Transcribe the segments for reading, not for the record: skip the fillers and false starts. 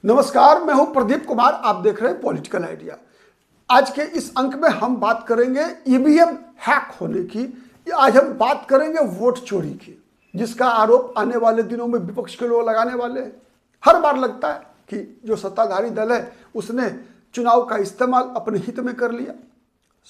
नमस्कार, मैं हूं प्रदीप कुमार। आप देख रहे हैं पॉलिटिकल आइडिया। आज के इस अंक में हम बात करेंगे ईवीएम हैक होने की। आज हम बात करेंगे वोट चोरी की, जिसका आरोप आने वाले दिनों में विपक्ष के लोग लगाने वाले हैं। हर बार लगता है कि जो सत्ताधारी दल है उसने चुनाव का इस्तेमाल अपने हित में कर लिया।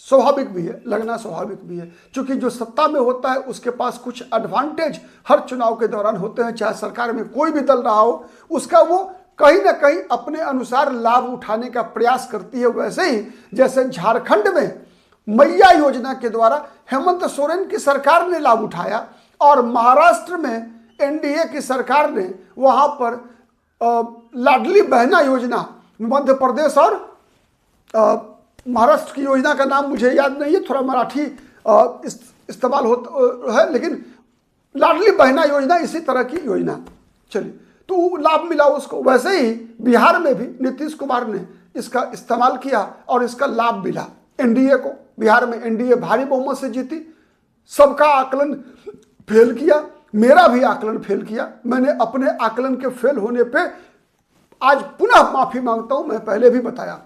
स्वाभाविक भी है, लगना स्वाभाविक भी है, क्योंकि जो सत्ता में होता है उसके पास कुछ एडवांटेज हर चुनाव के दौरान होते हैं। चाहे सरकार में कोई भी दल रहा हो, उसका वो कहीं ना कहीं अपने अनुसार लाभ उठाने का प्रयास करती है। वैसे ही जैसे झारखंड में मैया योजना के द्वारा हेमंत सोरेन की सरकार ने लाभ उठाया और महाराष्ट्र में एनडीए की सरकार ने वहां पर लाडली बहना योजना, मध्य प्रदेश और महाराष्ट्र की योजना का नाम मुझे याद नहीं है, थोड़ा मराठी इस्तेमाल होता है, लेकिन लाडली बहना योजना इसी तरह की योजना चली तो लाभ मिला उसको। वैसे ही बिहार में भी नीतीश कुमार ने इसका इस्तेमाल किया और इसका लाभ मिला एनडीए को। बिहार में एनडीए भारी बहुमत से जीती। सबका आकलन फेल किया, मेरा भी आकलन फेल किया। मैंने अपने आकलन के फेल होने पे आज पुनः माफी मांगता हूं। मैं पहले भी बताया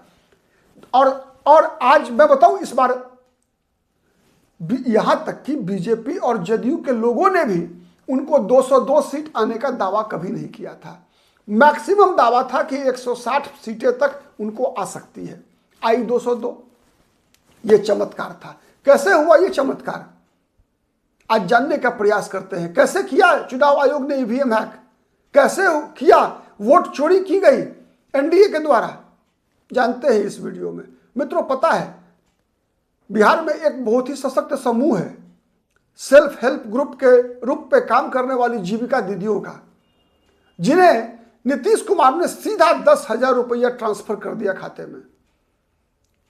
और आज मैं बताऊं, इस बार यहां तक कि बीजेपी और जदयू के लोगों ने भी उनको 202 सीट आने का दावा कभी नहीं किया था। मैक्सिमम दावा था कि 160 सीटें तक उनको आ सकती है। आई 202। यह चमत्कार था। कैसे हुआ यह चमत्कार, आज जानने का प्रयास करते हैं। कैसे किया चुनाव आयोग ने ईवीएम हैक, कैसे किया वोट चोरी की गई एनडीए के द्वारा, जानते हैं इस वीडियो में। मित्रों, पता है बिहार में एक बहुत ही सशक्त समूह है, सेल्फ हेल्प ग्रुप के रूप पे काम करने वाली जीविका दीदियों का, जिन्हें नीतीश कुमार ने सीधा 10,000 रुपया ट्रांसफर कर दिया खाते में।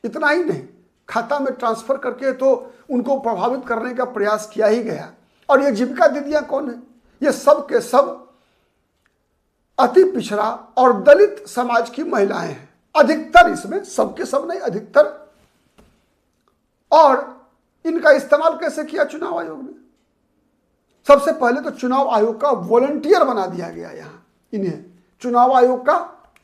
इतना ही नहीं, खाता में ट्रांसफर करके तो उनको प्रभावित करने का प्रयास किया ही गया। और ये जीविका दीदियां कौन है? ये सब के सब अति पिछड़ा और दलित समाज की महिलाएं हैं। अधिकतर, इसमें सबके सब नहीं, अधिकतर। और इनका इस्तेमाल कैसे किया चुनाव आयोग ने? सबसे पहले तो चुनाव आयोग का वॉलंटियर बना दिया गया। यहां इन्हें चुनाव आयोग का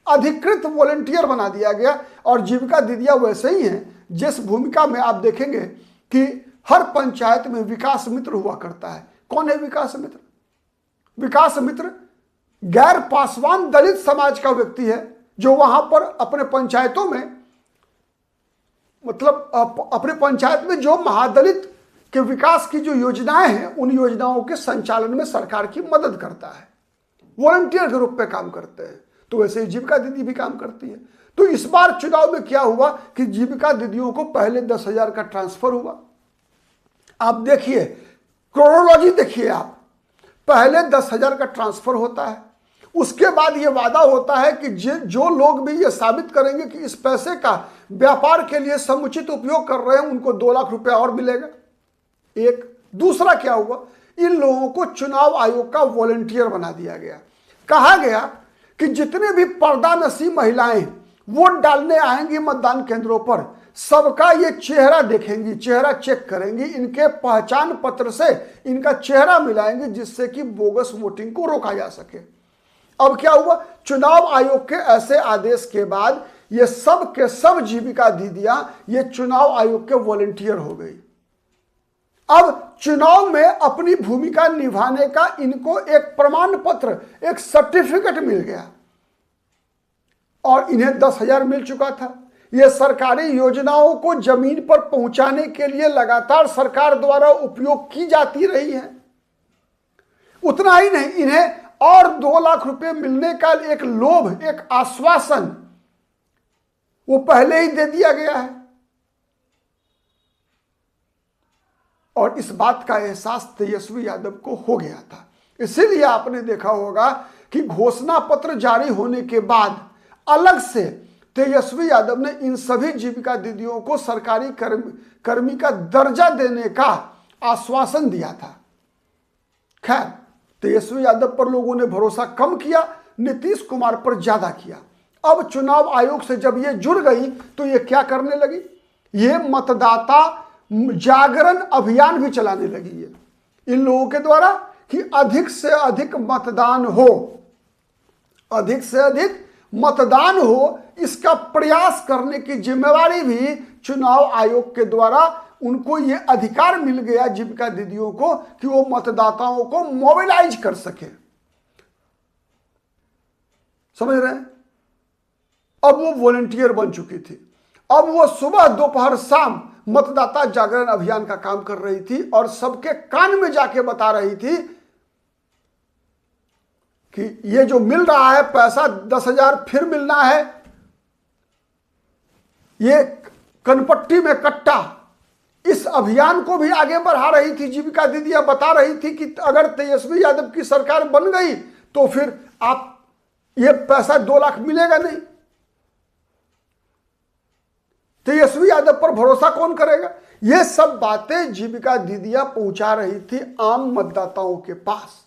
अधिकृत वॉलंटियर बना दिया गया। और जीविका दीदियां वैसे ही हैं जिस भूमिका में आप देखेंगे कि हर पंचायत में विकास मित्र हुआ करता है। कौन है विकास मित्र? विकास मित्र गैर पासवान दलित समाज का व्यक्ति है, जो वहां पर अपने पंचायतों में, मतलब अपने पंचायत में जो महादलित के विकास की जो योजनाएं हैं, उन योजनाओं के संचालन में सरकार की मदद करता है। वॉलंटियर के रूप में काम करते हैं। तो वैसे ही जीविका दीदी भी काम करती है। तो इस बार चुनाव में क्या हुआ कि जीविका दीदियों को पहले 10,000 का ट्रांसफर हुआ। आप देखिए, क्रोनोलॉजी देखिए आप। पहले 10,000 का ट्रांसफर होता है, उसके बाद यह वादा होता है कि जो लोग भी ये साबित करेंगे कि इस पैसे का व्यापार के लिए समुचित उपयोग कर रहे हैं, उनको 2 लाख रुपया और मिलेगा। एक दूसरा क्या हुआ, इन लोगों को चुनाव आयोग का वॉलंटियर बना दिया गया। कहा गया कि जितने भी पर्दा नशी महिलाएं वोट डालने आएंगी मतदान केंद्रों पर, सबका ये चेहरा देखेंगी, चेहरा चेक करेंगी, इनके पहचान पत्र से इनका चेहरा मिलाएंगे, जिससे कि बोगस वोटिंग को रोका जा सके। अब क्या हुआ, चुनाव आयोग के ऐसे आदेश के बाद ये सब के सब जीविका दीदियां ये चुनाव आयोग के वॉलंटियर हो गई। अब चुनाव में अपनी भूमिका निभाने का इनको एक प्रमाण पत्र, एक सर्टिफिकेट मिल गया और इन्हें 10,000 मिल चुका था। ये सरकारी योजनाओं को जमीन पर पहुंचाने के लिए लगातार सरकार द्वारा उपयोग की जाती रही है। उतना ही नहीं, इन्हें और 2 लाख रुपए मिलने का एक लोभ, एक आश्वासन वो पहले ही दे दिया गया है। और इस बात का एहसास तेजस्वी यादव को हो गया था। इसीलिए आपने देखा होगा कि घोषणा पत्र जारी होने के बाद अलग से तेजस्वी यादव ने इन सभी जीविका दीदियों को सरकारी कर्मी का दर्जा देने का आश्वासन दिया था। खैर, तेजस्वी यादव पर लोगों ने भरोसा कम किया, नीतीश कुमार पर ज्यादा किया। अब चुनाव आयोग से जब ये जुड़ गई तो ये क्या करने लगी, ये मतदाता जागरण अभियान भी चलाने लगी है इन लोगों के द्वारा कि अधिक से अधिक मतदान हो, अधिक से अधिक मतदान हो, इसका प्रयास करने की जिम्मेवारी भी चुनाव आयोग के द्वारा उनको ये अधिकार मिल गया जीविका दीदियों को कि वो मतदाताओं को मोबिलाइज कर सके। समझ रहे हैं? अब वो वॉलंटियर बन चुकी थी। अब वो सुबह दोपहर शाम मतदाता जागरण अभियान का काम कर रही थी और सबके कान में जाके बता रही थी कि ये जो मिल रहा है पैसा 10,000 फिर मिलना है, ये कनपट्टी में कट्टा, इस अभियान को भी आगे बढ़ा रही थी। जीविका दीदियां बता रही थी कि अगर तेजस्वी यादव की सरकार बन गई तो फिर आप ये पैसा 2 लाख मिलेगा नहीं। तेजस्वी यादव पर भरोसा कौन करेगा? ये सब बातें जीविका दीदियां पहुंचा रही थी आम मतदाताओं के पास।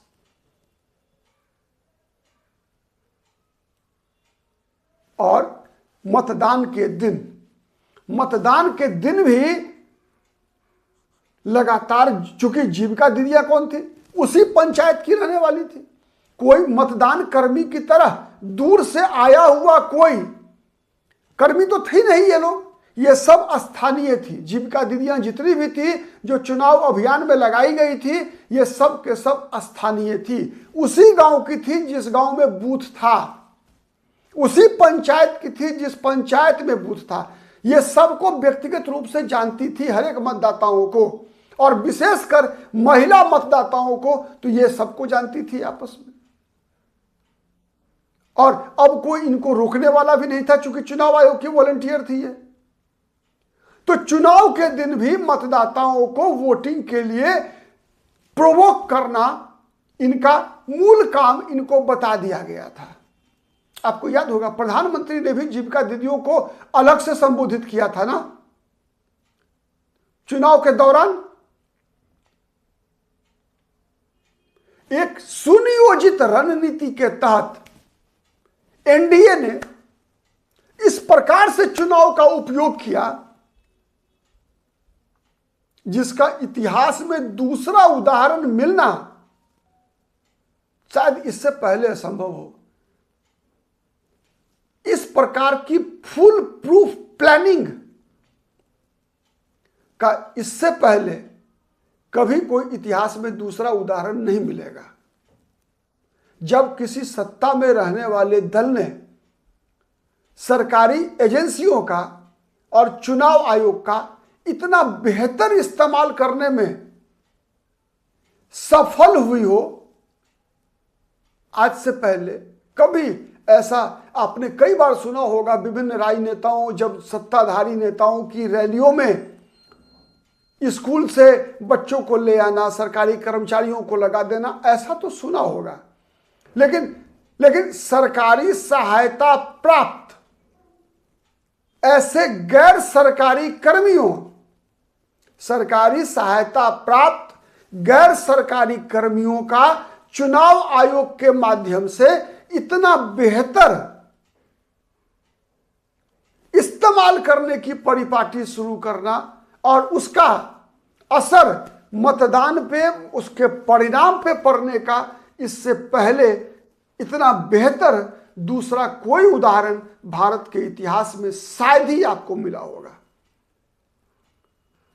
और मतदान के दिन भी लगातार, चूंकि जीविका दीदियां कौन थी? उसी पंचायत की रहने वाली थी। कोई मतदान कर्मी की तरह दूर से आया हुआ कोई कर्मी तो थी नहीं। ये लोग, ये सब स्थानीय थी। जीविका दीदियां जितनी भी थी जो चुनाव अभियान में लगाई गई थी, ये सब के सब स्थानीय थी। उसी गांव की थी जिस गांव में बूथ था, उसी पंचायत की थी जिस पंचायत में बूथ था। ये सबको व्यक्तिगत रूप से जानती थी, हर एक मतदाताओं को, और विशेषकर महिला मतदाताओं को तो ये सबको जानती थी आपस में। और अब कोई इनको रोकने वाला भी नहीं था, चूंकि चुनाव आयोग की वॉलंटियर थी ये। तो चुनाव के दिन भी मतदाताओं को वोटिंग के लिए प्रोवोक करना इनका मूल काम इनको बता दिया गया था। आपको याद होगा प्रधानमंत्री ने भी जीविका दीदियों को अलग से संबोधित किया था ना चुनाव के दौरान। एक सुनियोजित रणनीति के तहत एनडीए ने इस प्रकार से चुनाव का उपयोग किया जिसका इतिहास में दूसरा उदाहरण मिलना शायद इससे पहले असंभव हो। इस प्रकार की फुल प्रूफ प्लानिंग का इससे पहले कभी कोई इतिहास में दूसरा उदाहरण नहीं मिलेगा। जब किसी सत्ता में रहने वाले दल ने सरकारी एजेंसियों का और चुनाव आयोग का इतना बेहतर इस्तेमाल करने में सफल हुई हो, आज से पहले कभी ऐसा आपने कई बार सुना होगा। विभिन्न राजनेताओं, जब सत्ताधारी नेताओं की रैलियों में स्कूल से बच्चों को ले आना, सरकारी कर्मचारियों को लगा देना, ऐसा तो सुना होगा। लेकिन सरकारी सहायता प्राप्त ऐसे गैर सरकारी कर्मियों, सरकारी सहायता प्राप्त गैर सरकारी कर्मियों का चुनाव आयोग के माध्यम से इतना बेहतर इस्तेमाल करने की परिपाटी शुरू करना और उसका असर मतदान पे, उसके परिणाम पे पड़ने का इससे पहले इतना बेहतर दूसरा कोई उदाहरण भारत के इतिहास में शायद ही आपको मिला होगा।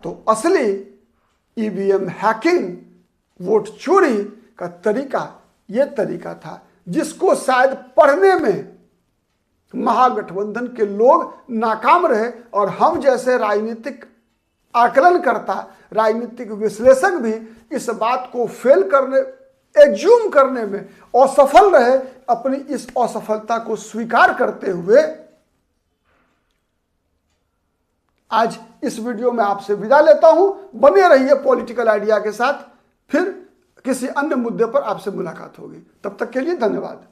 तो असली ईवीएम हैकिंग, वोट चोरी का तरीका यह तरीका था जिसको शायद पढ़ने में महागठबंधन के लोग नाकाम रहे और हम जैसे राजनीतिक आकलनकर्ता, राजनीतिक विश्लेषक भी इस बात को फेल करने, एज्यूम करने में असफल रहे। अपनी इस असफलता को स्वीकार करते हुए आज इस वीडियो में आपसे विदा लेता हूं। बने रहिए पॉलिटिकल आइडिया के साथ, फिर किसी अन्य मुद्दे पर आपसे मुलाकात होगी। तब तक के लिए धन्यवाद।